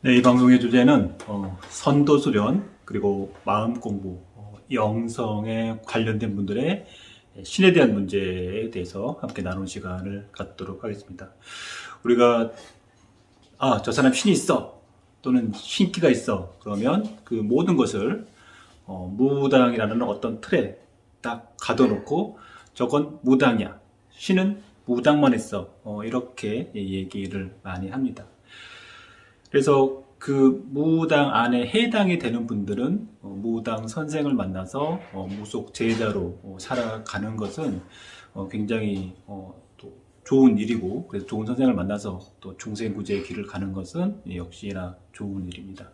네, 이 방송의 주제는 선도수련 그리고 마음 공부, 영성에 관련된 분들의 신에 대한 문제에 대해서 함께 나눈 시간을 갖도록 하겠습니다. 우리가 저 사람 신이 있어 또는 신기가 있어 그러면 그 모든 것을 무당이라는 어떤 틀에 딱 가둬놓고 저건 무당이야, 신은 무당만 했어, 이렇게 얘기를 많이 합니다. 그래서 그 무당 안에 해당이 되는 분들은 무당 선생을 만나서 무속 제자로 살아가는 것은 굉장히 또 좋은 일이고, 그래서 좋은 선생을 만나서 또 중생구제의 길을 가는 것은 역시나 좋은 일입니다.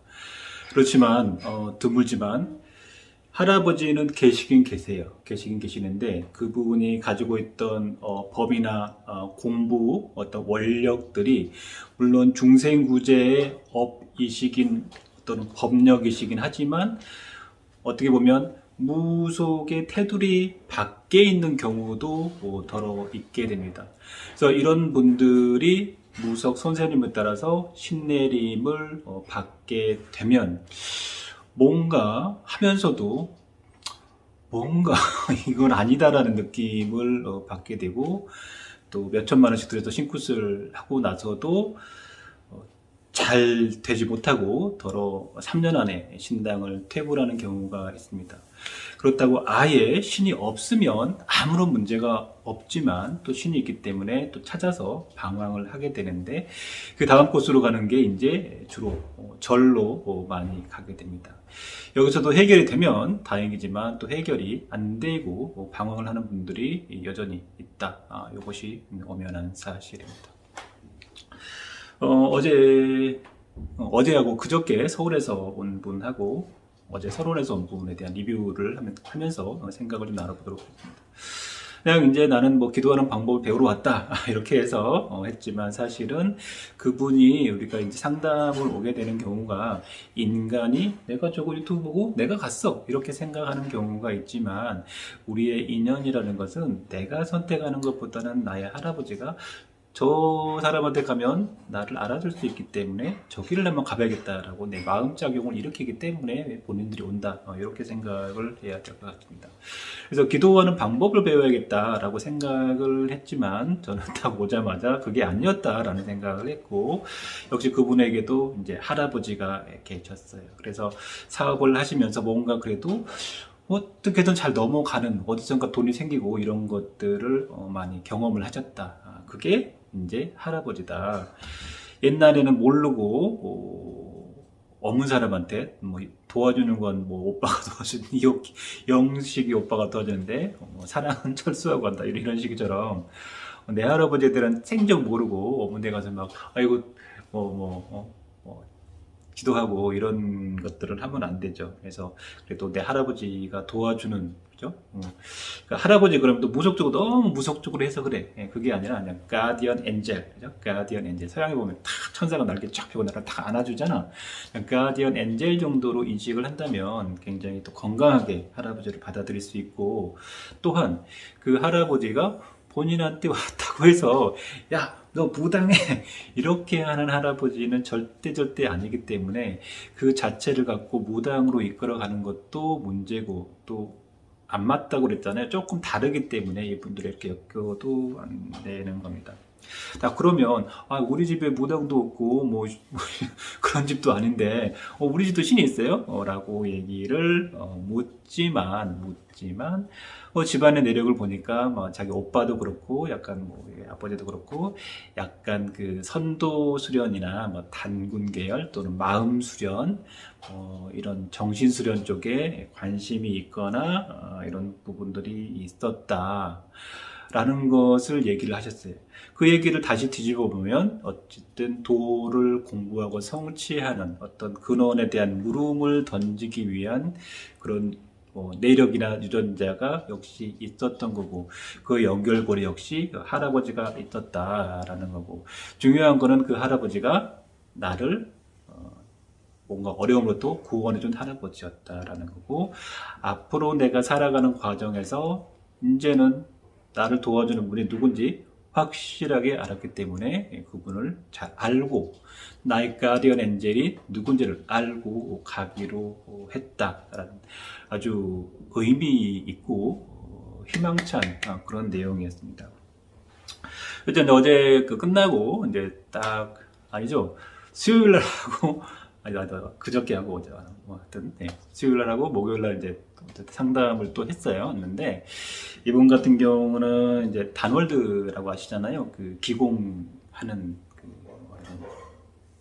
그렇지만 드물지만 할아버지는 계시긴 계세요. 계시긴 계시는데 그분이 가지고 있던 법이나 공부 어떤 원력들이 물론 중생구제의 업이시긴 어떤 법력이시긴 하지만 어떻게 보면 무속의 테두리 밖에 있는 경우도 더러 있게 됩니다. 그래서 이런 분들이 무속 선생님에 따라서 신내림을 받게 되면 뭔가 하면서도 뭔가 이건 아니다라는 느낌을 받게 되고, 또 몇천만 원씩 들여서 신굿을 하고 나서도 잘 되지 못하고 더러 3년 안에 신당을 퇴부하는 경우가 있습니다. 그렇다고 아예 신이 없으면 아무런 문제가 없지만 또 신이 있기 때문에 또 찾아서 방황을 하게 되는데, 그 다음 코스로 가는 게 이제 주로 절로 많이 가게 됩니다. 여기서도 해결이 되면 다행이지만 또 해결이 안 되고 방황을 하는 분들이 여전히 있다. 이것이 엄연한 사실입니다. 어제하고 그저께 서울에서 온 분하고 어제 서울에서 온 분에 대한 리뷰를 하면서 생각을 좀 나눠보도록 하겠습니다. 그냥 이제 나는 뭐 기도하는 방법을 배우러 왔다 이렇게 해서 했지만, 사실은 그분이 우리가 이제 상담을 오게 되는 경우가 인간이 내가 저거 유튜브 보고 내가 갔어 이렇게 생각하는 경우가 있지만, 우리의 인연이라는 것은 내가 선택하는 것보다는 나의 할아버지가 저 사람한테 가면 나를 알아줄 수 있기 때문에 저 길을 한번 가봐야겠다라고 내 마음작용을 일으키기 때문에 본인들이 온다, 이렇게 생각을 해야 될 것 같습니다. 그래서 기도하는 방법을 배워야겠다라고 생각을 했지만 저는 딱 오자마자 그게 아니었다라는 생각을 했고, 역시 그분에게도 이제 할아버지가 계셨어요. 그래서 사업을 하시면서 뭔가 그래도 어떻게든 잘 넘어가는, 어디선가 돈이 생기고 이런 것들을 많이 경험을 하셨다. 그게 이제 할아버지다. 옛날에는 모르고 없는 사람한테 뭐 도와주는 건 뭐 오빠가 도와주는 영식이 오빠가 도와주는데 사랑은 철수하고 한다 이런 식처럼, 내 할아버지들은 생전 모르고 어머니 가서 막 아이고 기도하고 이런 것들을 하면 안 되죠. 그래서 그래도 내 할아버지가 도와주는, 그죠? 그러니까 할아버지 그러면 또 무속적으로, 너무 무속적으로 해서 그래. 그게 아니라 그냥 가디언 엔젤, 그죠? 가디언 엔젤. 서양에 보면 탁 천사가 날개 쫙 펴고 나를 다 안아주잖아. 가디언 엔젤 정도로 인식을 한다면 굉장히 또 건강하게 할아버지를 받아들일 수 있고, 또한 그 할아버지가 본인한테 왔다고 해서 야 너 무당해 이렇게 하는 할아버지는 절대 아니기 때문에, 그 자체를 갖고 무당으로 이끌어가는 것도 문제고, 또 안 맞다고 그랬잖아요. 조금 다르기 때문에 이분들이 이렇게 엮여도 안 되는 겁니다. 자, 그러면 우리 집에 무당도 없고 뭐 그런 집도 아닌데 우리 집도 신이 있어요? 라고 얘기를 묻지만 집안의 내력을 보니까 뭐 자기 오빠도 그렇고 약간 뭐 아버지도 그렇고 약간 그 선도 수련이나 뭐 단군 계열 또는 마음 수련, 이런 정신 수련 쪽에 관심이 있거나 이런 부분들이 있었다 라는 것을 얘기를 하셨어요. 그 얘기를 다시 뒤집어 보면 어쨌든 도를 공부하고 성취하는 어떤 근원에 대한 물음을 던지기 위한 그런 내력이나 유전자가 역시 있었던 거고, 그 연결고리 역시 그 할아버지가 있었다라는 거고, 중요한 거는 그 할아버지가 나를 뭔가 어려움으로부터 구원해준 할아버지였다라는 거고, 앞으로 내가 살아가는 과정에서 이제는 나를 도와주는 분이 누군지 확실하게 알았기 때문에 그분을 잘 알고 나의 가디언 엔젤이 누군지를 알고 가기로 했다라는 아주 의미 있고 희망찬 그런 내용이었습니다. 그래서 어제 끝나고 이제 딱 아니죠, 수요일 날 하고 아니 그저께 하고 어제 뭐 하여튼 수요일 날 하고 목요일 날 이제 상담을 또 했는데 이분 같은 경우는 이제 단월드라고 아시잖아요. 그 기공하는 그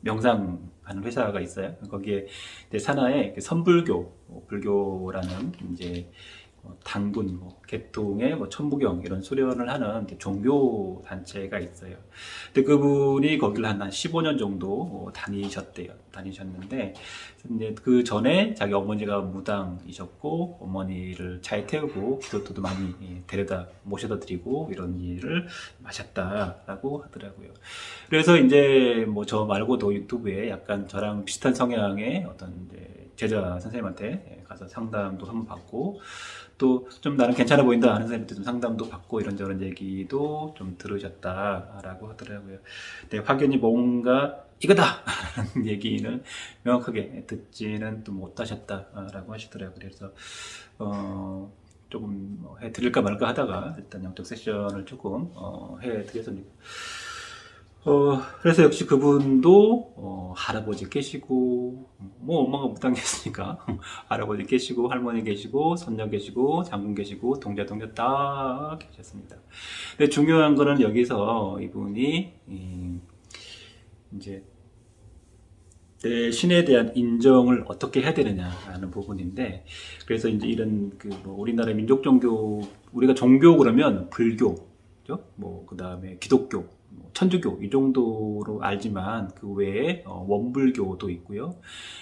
명상하는 회사가 있어요. 거기에 이제 산하에 선불교, 불교라는 이제 당군, 개통의 천부경 이런 수련을 하는 종교 단체가 있어요. 근데 그분이 거기를 한 15년 정도 다니셨는데 이제 그 전에 자기 어머니가 무당이셨고 어머니를 잘 태우고 기도도 많이 데려다 모셔다 드리고 이런 일을 하셨다라고 하더라고요. 그래서 이제 저 말고도 유튜브에 약간 저랑 비슷한 성향의 어떤 이제 제자 선생님한테 가서 상담도 한번 받고 또 좀 나는 괜찮아 보인다 하는 선생님한테 좀 상담도 받고 이런저런 얘기도 좀 들으셨다라고 하더라고요. 근데 확연히 뭔가 이거다! 라는 얘기는 명확하게 듣지는 또 못하셨다라고 하시더라고요. 그래서 조금 해드릴까 말까 하다가 일단 영적 세션을 조금 해드렸습니다. 그래서 역시 그분도 할아버지 계시고 엄마가 무당이었으니까 할아버지 계시고 할머니 계시고 손녀 계시고 장군 계시고 동자 다 계셨습니다. 근데 중요한 거는 여기서 이분이 이제 내 신에 대한 인정을 어떻게 해야 되느냐라는 부분인데, 그래서 이제 이런 우리나라 민족 종교, 우리가 종교 그러면 불교, 그죠? 그 다음에 기독교, 천주교 이 정도로 알지만 그 외에 원불교도 있고요.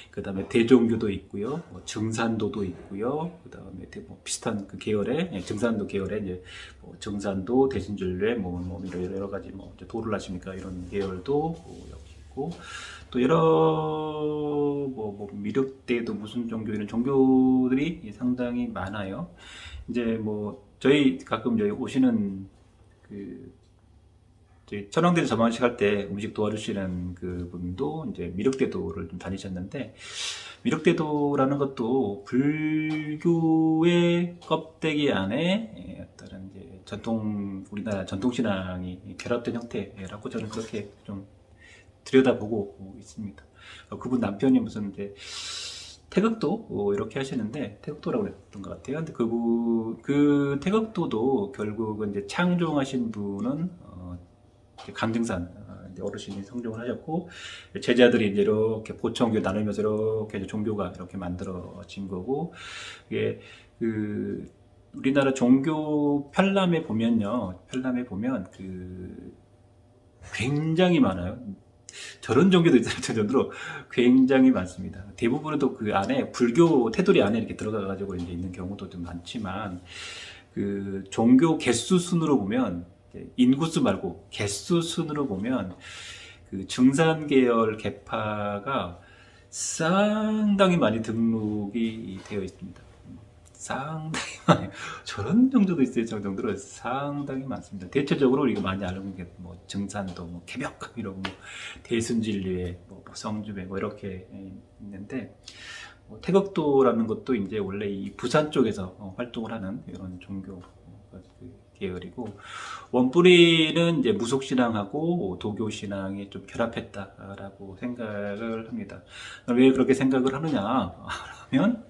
그 다음에 대종교도 있고요. 증산도도 있고요. 그 다음에 비슷한 그 계열의 증산도 계열의 이제 증산도, 대신줄례, 여러 가지 도를 하십니까 이런 계열도 있고, 또 여러 미륵대도 무슨 종교 이런 종교들이 상당히 많아요. 이제 저희 가끔 여기 오시는 천왕대를 점원식 할 때 음식 도와주시는 그 분도 이제 미륵대도를 좀 다니셨는데, 미륵대도라는 것도 불교의 껍데기 안에 어떤 이제 우리나라 전통신앙이 결합된 형태라고 저는 그렇게 좀 들여다보고 있습니다. 그분 남편이 무슨 이제 태극도 이렇게 하시는데, 태극도라고 했던 것 같아요. 근데 그 태극도도 결국은 이제 창종하신 분은 강증산 어르신이 성종을 하셨고, 제자들이 이제 이렇게 보청교 나누면서 이렇게 이제 종교가 이렇게 만들어진 거고, 이게 우리나라 종교 편람에 보면요, 굉장히 많아요. 저런 종교도 있을 정도로 굉장히 많습니다. 대부분은 또 그 안에 불교 테두리 안에 이렇게 들어가가지고 이제 있는 경우도 좀 많지만, 그 종교 개수 순으로 보면, 인구수 말고 개수 순으로 보면 그 증산 계열 계파가 상당히 많이 등록이 되어 있습니다. 상당히 많아요. 저런 정도도 있을 정도로 상당히 많습니다. 대체적으로 우리가 많이 알고 있는 게 증산도, 개벽감 이런 대순진리회, 성주배 이렇게 있는데, 태극도라는 것도 이제 원래 이 부산 쪽에서 활동을 하는 이런 종교 계열이고, 원뿌리는 이제 무속신앙하고 도교신앙이 좀 결합했다라고 생각을 합니다. 왜 그렇게 생각을 하느냐 하면,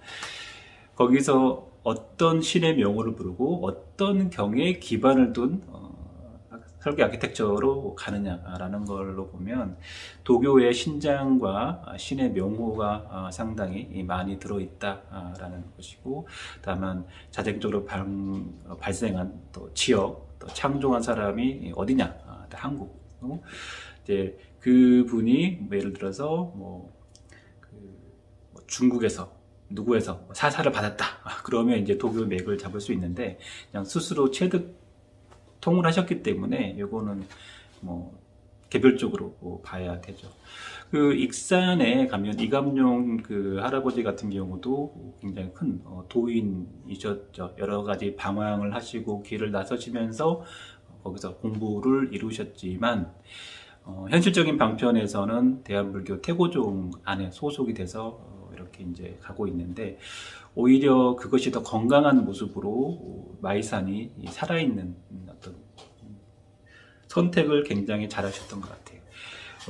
거기서 어떤 신의 명호를 부르고 어떤 경에 기반을 둔 설계 아키텍처로 가느냐라는 걸로 보면, 도교의 신장과 신의 명호가 상당히 많이 들어있다라는 것이고, 다만 자생적으로 발생한 또 지역, 또 창종한 사람이 어디냐, 한국. 이제 그분이 예를 들어서 중국에서 누구에서 사사를 받았다, 그러면 이제 도교 맥을 잡을 수 있는데, 그냥 스스로 통을 하셨기 때문에 이거는 개별적으로 봐야 되죠. 그 익산에 가면 이감룡 그 할아버지 같은 경우도 굉장히 큰 도인이셨죠. 여러 가지 방황을 하시고 길을 나서시면서 거기서 공부를 이루셨지만 현실적인 방편에서는 대한불교 태고종 안에 소속이 돼서 이렇게 이제 가고 있는데, 오히려 그것이 더 건강한 모습으로 마이산이 살아있는 어떤 선택을 굉장히 잘하셨던 것 같아요.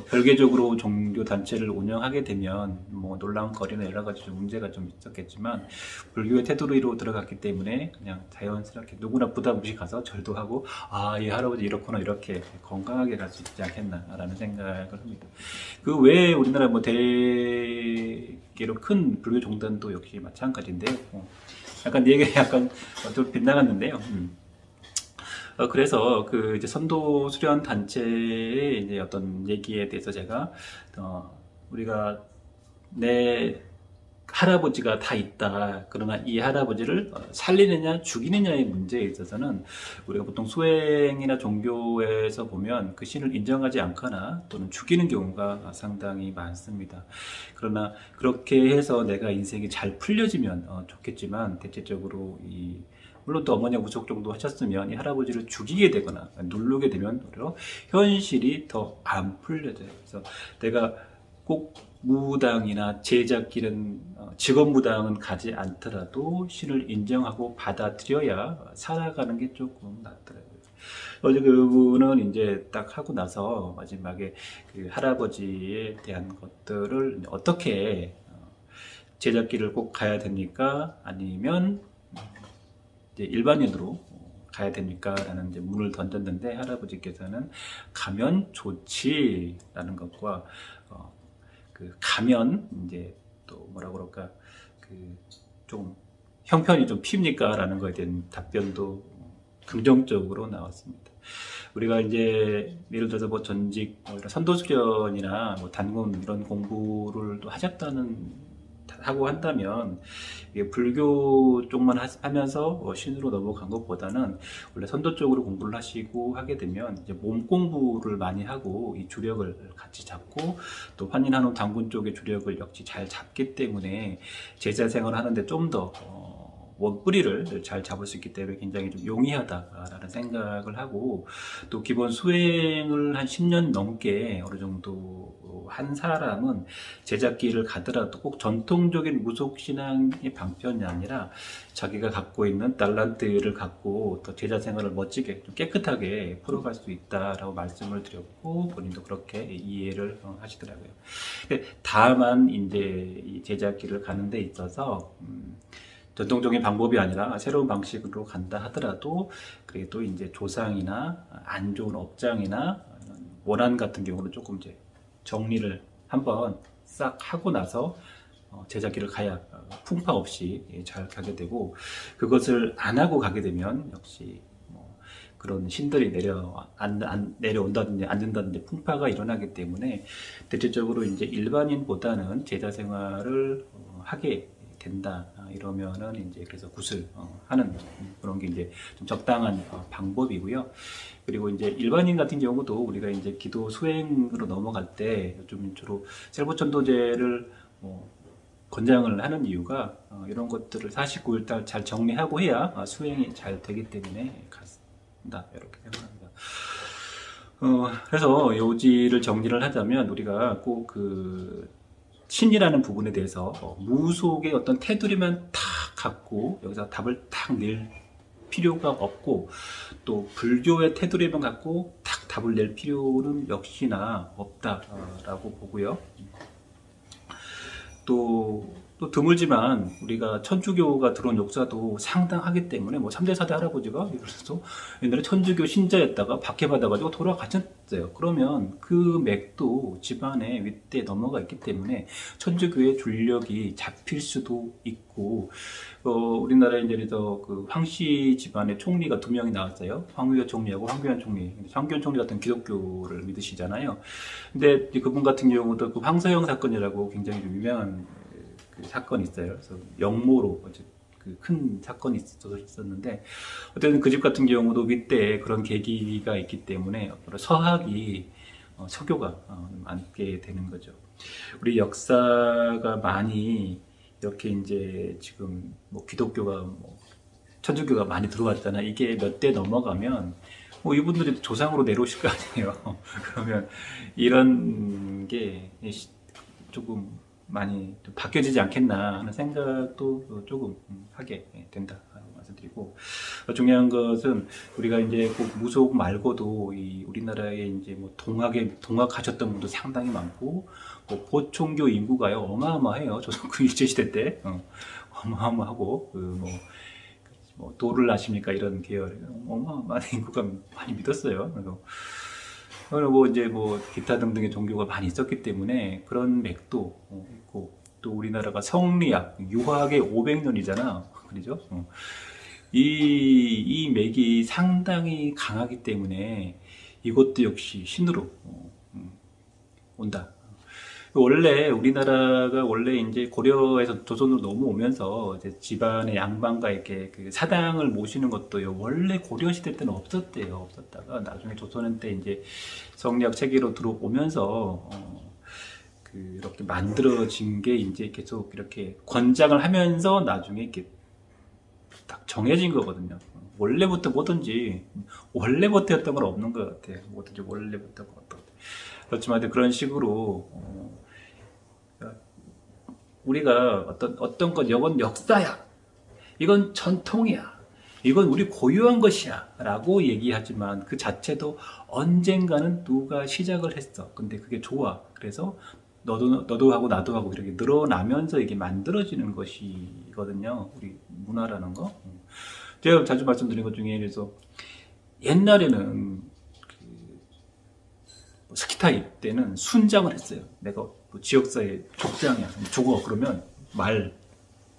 별개적으로 종교 단체를 운영하게 되면 뭐 놀랑거리나 여러 가지 좀 문제가 좀 있었겠지만, 불교의 테두리로 들어갔기 때문에 그냥 자연스럽게 누구나 부담 없이 가서 절도 하고, 아, 이 할아버지 이렇구나, 이렇게 건강하게 갈 수 있지 않겠나라는 생각을 합니다. 그 외에 우리나라 뭐 대개로 큰 불교 종단도 역시 마찬가지인데요. 약간 네 얘기가 약간 좀 빗나갔는데요. 그래서 그 이제 선도 수련 단체의 이제 어떤 얘기에 대해서 제가 우리가 내 할아버지가 다 있다. 그러나 이 할아버지를 살리느냐 죽이느냐의 문제에 있어서는 우리가 보통 수행이나 종교에서 보면 그 신을 인정하지 않거나 또는 죽이는 경우가 상당히 많습니다. 그러나 그렇게 해서 내가 인생이 잘 풀려지면 좋겠지만, 대체적으로 물론 또 어머니가 무속 정도 하셨으면 이 할아버지를 죽이게 되거나 누르게 되면 오히려 현실이 더 안 풀려져요. 그래서 내가 꼭 무당이나 제자길은 직업무당은 가지 않더라도 신을 인정하고 받아들여야 살아가는 게 조금 낫더라고요. 어제 그분은 이제 딱 하고 나서 마지막에 그 할아버지에 대한 것들을 어떻게 제자길을 꼭 가야 됩니까? 아니면 이제 일반인으로 가야 됩니까? 라는 이제 문을 던졌는데, 할아버지께서는 가면 좋지라는 것과 그 가면 이제 또 뭐라 그럴까, 그 좀 형편이 좀 핍니까? 라는 거에 대한 답변도 긍정적으로 나왔습니다. 우리가 이제 예를 들어서 뭐 전직 선도수련이나 뭐 단군 이런 공부를 또 하고 한다면, 이게 불교 쪽만 하면서 신으로 넘어간 것보다는 원래 선도 쪽으로 공부를 하시고 하게 되면 이제 몸 공부를 많이 하고 이 주력을 같이 잡고, 또 환인한원 단군 쪽의 주력을 역시 잘 잡기 때문에 제자 생활을 하는데 좀 더 원뿌리를 잘 잡을 수 있기 때문에 굉장히 좀 용이하다라는 생각을 하고, 또 기본 수행을 한 10년 넘게 어느 정도 한 사람은 제자길을 가더라도 꼭 전통적인 무속신앙의 방편이 아니라 자기가 갖고 있는 달란트를 갖고 더 제자 생활을 멋지게 좀 깨끗하게 풀어갈 수 있다라고 말씀을 드렸고, 본인도 그렇게 이해를 하시더라고요. 다만 이제 이 제자길을 가는 데 있어서 전통적인 방법이 아니라 새로운 방식으로 간다 하더라도, 그래도 이제 조상이나 안 좋은 업장이나 원한 같은 경우는 조금 이제 정리를 한번 싹 하고 나서 제자길을 가야 풍파 없이 잘 가게 되고, 그것을 안 하고 가게 되면 역시 그런 신들이 내려온다든지 안 된다든지 풍파가 일어나기 때문에, 대체적으로 이제 일반인보다는 제자 생활을 하게 된다 이러면은 이제 그래서 굿을 하는 그런 게 이제 좀 적당한 방법이고요. 그리고 이제 일반인 같은 경우도 우리가 이제 기도 수행으로 넘어갈 때 좀 주로 셀보천도제를 권장을 하는 이유가 이런 것들을 49일달 잘 정리하고 해야 수행이 잘 되기 때문에 간다, 이렇게 생각합니다. 그래서 요지를 정리를 하자면, 우리가 꼭 그 신이라는 부분에 대해서 무속의 어떤 테두리만 탁 갖고 여기서 답을 탁 낼 필요가 없고, 또 불교의 테두리만 갖고 탁 답을 낼 필요는 역시나 없다라고 보고요. 또 드물지만 우리가 천주교가 들어온 역사도 상당하기 때문에, 뭐 3대 4대 할아버지가 그래서 옛날에 천주교 신자였다가 박해받아가지고 돌아가셨어요. 그러면 그 맥도 집안에 윗대 넘어가 있기 때문에 천주교의 줄력이 잡힐 수도 있고, 우리나라에 이제 그 황씨 집안의 총리가 2명이 나왔어요. 황의여 총리하고 황교안 총리. 황교안 총리 같은 기독교를 믿으시잖아요. 근데 그분 같은 경우도 그 황서영 사건이라고 굉장히 좀 유명한 그 사건이 있어요. 그래서 영모로 그 큰 사건이 있었는데, 어쨌든 그 집 같은 경우도 윗대에 그런 계기가 있기 때문에 서학이 서교가 많게 되는 거죠. 우리 역사가 많이 이렇게 이제 지금 뭐 기독교가 천주교가 많이 들어왔잖아. 이게 몇 대 넘어가면 이분들이 조상으로 내려오실 거 아니에요. 그러면 이런 게 조금 많이 좀 바뀌어지지 않겠나 하는 생각도 조금 하게 된다 말씀드리고, 중요한 것은 우리가 이제 꼭 무속 말고도 이 우리나라에 이제 뭐 동학하셨던 분도 상당히 많고, 뭐 보총교 인구가요 어마어마해요. 조선군 일제시대 때 어마어마하고, 뭐 도를 아십니까 이런 계열 어마어마한 인구가 많이 믿었어요. 그리고 이제 뭐 기타 등등의 종교가 많이 있었기 때문에 그런 맥도 있고, 또 우리나라가 성리학 유학의 500년이잖아, 그죠? 이 맥이 상당히 강하기 때문에 이것도 역시 신으로 온다. 원래 우리나라가 원래 이제 고려에서 조선으로 넘어오면서 이제 집안의 양반과 이렇게 그 사당을 모시는 것도요, 원래 고려 시대 때는 없었대요. 없었다가 나중에 조선 때 이제 성리학 체계로 들어오면서 이렇게 만들어진 게 이제 계속 이렇게 권장을 하면서 나중에 이렇게 딱 정해진 거거든요. 원래부터 뭐든지 원래부터였던 건 없는 것 같아요. 뭐든지 원래부터 그렇지만 그런 식으로 우리가 어떤 것, 이건 역사야, 이건 전통이야, 이건 우리 고유한 것이야 라고 얘기하지만 그 자체도 언젠가는 누가 시작을 했어. 근데 그게 좋아. 그래서 너도 하고 나도 하고 이렇게 늘어나면서 이게 만들어지는 것이거든요, 우리 문화라는 거. 제가 자주 말씀드린 것 중에, 그래서 옛날에는 스키타이 때는 순장을 했어요. 내가 뭐 지역사회 족장이야, 죽어 그러면 말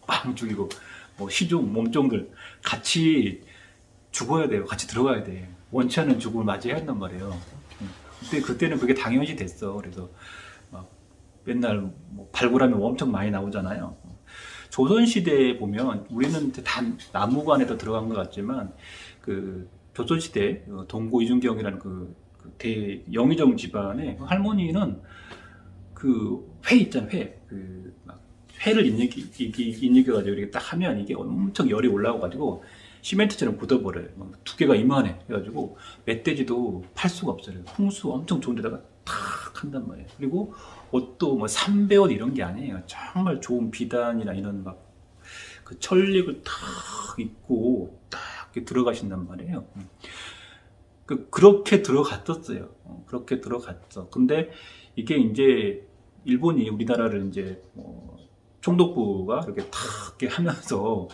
빵 죽이고, 뭐 시종 몸종들 같이 죽어야 돼요. 같이 들어가야 돼. 원치 않는 죽음을 맞이해야 한단 말이에요. 근데 그때는 그게 당연시 됐어. 그래서 막 맨날 뭐 발굴하면 엄청 많이 나오잖아요. 조선시대에 보면 우리는 다 나무관에도 들어간 것 같지만, 그 조선시대 동고 이중경이라는 대 영의정 집안의 할머니는 그 회 있잖아요. 막 회를 인육가지고 이렇게 딱 하면 이게 엄청 열이 올라와가지고 시멘트처럼 굳어버려요. 두께가 이만해. 그래가지고 멧돼지도 팔 수가 없어요. 홍수 엄청 좋은 데다가 탁 한단 말이에요. 그리고 옷도 뭐 삼배옷 이런 게 아니에요. 정말 좋은 비단이나 이런 막 그 철립을 탁 입고 딱 이렇게 들어가신단 말이에요. 그렇게 들어갔었어요. 그렇게 들어갔어. 근데 이게 이제 일본이 우리나라를 이제 총독부가 이렇게 탁 이렇게 하면서,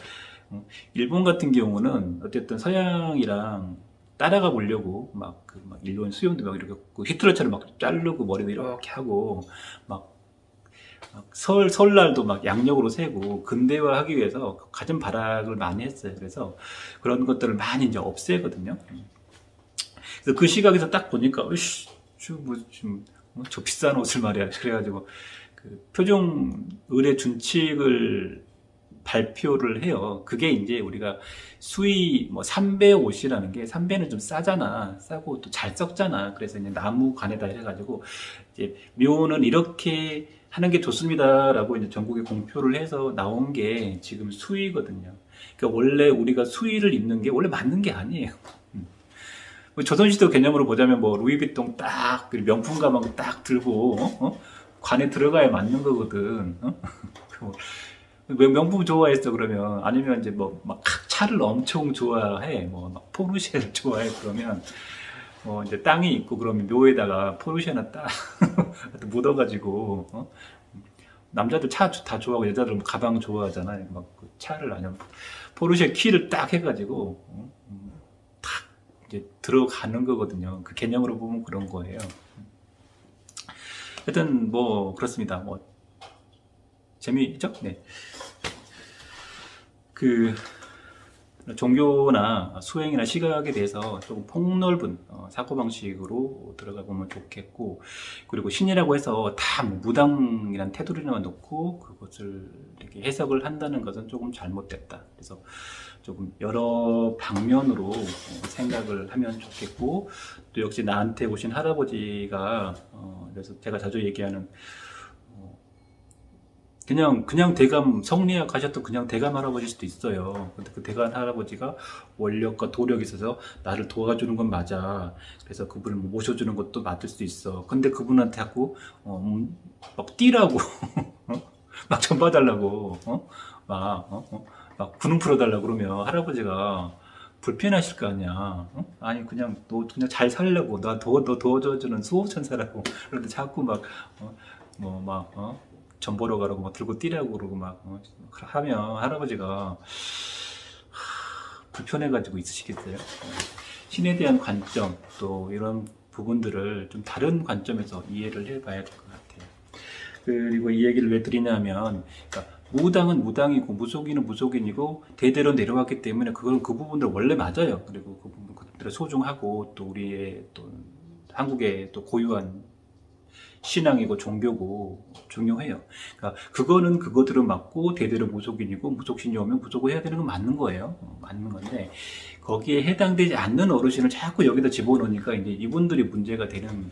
일본 같은 경우는 어쨌든 서양이랑 따라가 보려고 막 일본 수용도 막 이렇게 히틀러처럼 막 자르고 머리도 이렇게 하고 막 설날도 막 양력으로 세고 근대화하기 위해서 가진 발악을 많이 했어요. 그래서 그런 것들을 많이 이제 없애거든요. 그래서 그 시각에서 딱 보니까, 저 비싼 옷을 말이야. 그래가지고 그 표정 의례 준칙을 발표를 해요. 그게 이제 우리가 수의 삼배 옷이라는 게, 삼배는 좀 싸잖아. 싸고 또 잘 썩잖아. 그래서 이제 나무 관에다 해가지고 이제 묘는 이렇게 하는 게 좋습니다라고 이제 전국에 공표를 해서 나온 게 지금 수의거든요. 그러니까 원래 우리가 수의를 입는 게 원래 맞는 게 아니에요. 조선시대 개념으로 보자면 루이비통 딱 명품 가방 딱 들고 관에 들어가야 맞는 거거든. 왜 명품 좋아했어 그러면? 아니면 이제 막 차를 엄청 좋아해, 막 포르쉐를 좋아해 그러면 이제 땅이 있고 그러면 묘에다가 포르쉐나 딱 묻어가지고, 남자들 차 다 좋아하고 여자들은 가방 좋아하잖아요. 그 차를 아니면 포르쉐 키를 딱 해가지고 이제 들어가는 거거든요. 그 개념으로 보면 그런 거예요. 하여튼 그렇습니다. 재미있죠? 네. 그 종교나 수행이나 시각에 대해서 조금 폭넓은 사고방식으로 들어가 보면 좋겠고, 그리고 신이라고 해서 다 무당이란 테두리만 놓고 그것을 이렇게 해석을 한다는 것은 조금 잘못됐다. 그래서 조금 여러 방면으로 생각을 하면 좋겠고, 또 역시 나한테 오신 할아버지가 그래서 제가 자주 얘기하는 그냥 대감, 성리학 하셨던 그냥 대감 할아버지일 수도 있어요. 근데 그 대감 할아버지가 원력과 도력이 있어서 나를 도와주는 건 맞아. 그래서 그분을 모셔주는 것도 맞을 수도 있어. 근데 그분한테 자꾸, 막 뛰라고, 막 전봐달라고, 막 군웅 풀어달라고 그러면 할아버지가 불편하실 거 아니야. 아니, 그냥 너 그냥 잘 살려고. 너 도와줘주는 수호천사라고. 그런데 자꾸 막, 전 보러 가라고 막 들고 뛰라고 그러고 막 하면 할아버지가 불편해가지고 있으시겠어요? 신에 대한 관점 또 이런 부분들을 좀 다른 관점에서 이해를 해봐야 될 것 같아요. 그리고 이 얘기를 왜 드리냐면, 그러니까 무당은 무당이고 무속인은 무속인이고 대대로 내려왔기 때문에 그건 그 부분들 원래 맞아요. 그리고 그 부분 그들을 소중하고 또 우리의 또 한국의 또 고유한 신앙이고 종교고 중요해요. 그러니까 그거는 그거대로 맞고 대대로 무속인이고 무속신이 오면 무속을 해야 되는 건 맞는 거예요. 맞는 건데 거기에 해당되지 않는 어르신을 자꾸 여기다 집어넣으니까 이제 이분들이 문제가 되는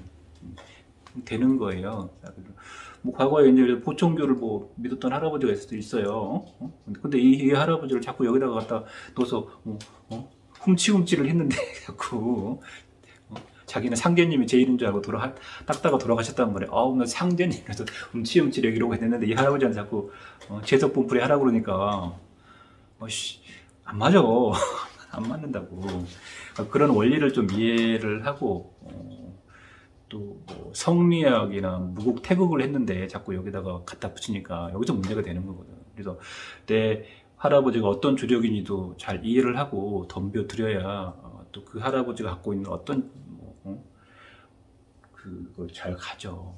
거예요. 뭐 과거에 이제 보청교를 뭐 믿었던 할아버지가 있을 수도 있어요. 근데 이 할아버지를 자꾸 여기다가 갖다 넣어서 훔치훔치를 했는데 자꾸 자기는 상제님이 제일인 줄 알고 닦다가 돌아가셨단 말이에요. 나 상제님 그래서 훔치훔치를 이러고 했는데 이 할아버지한테 자꾸 재석 분풀이 하라고 그러니까 안 맞아. 안 맞는다고. 그러니까 그런 원리를 좀 이해를 하고 또뭐 성리학이나 무국 태국을 했는데 자꾸 여기다가 갖다 붙이니까 여기서 문제가 되는 거거든. 그래서 내 할아버지가 어떤 주력인지도 잘 이해를 하고 덤벼드려야 또 그 할아버지가 갖고 있는 어떤 그걸 잘 가져.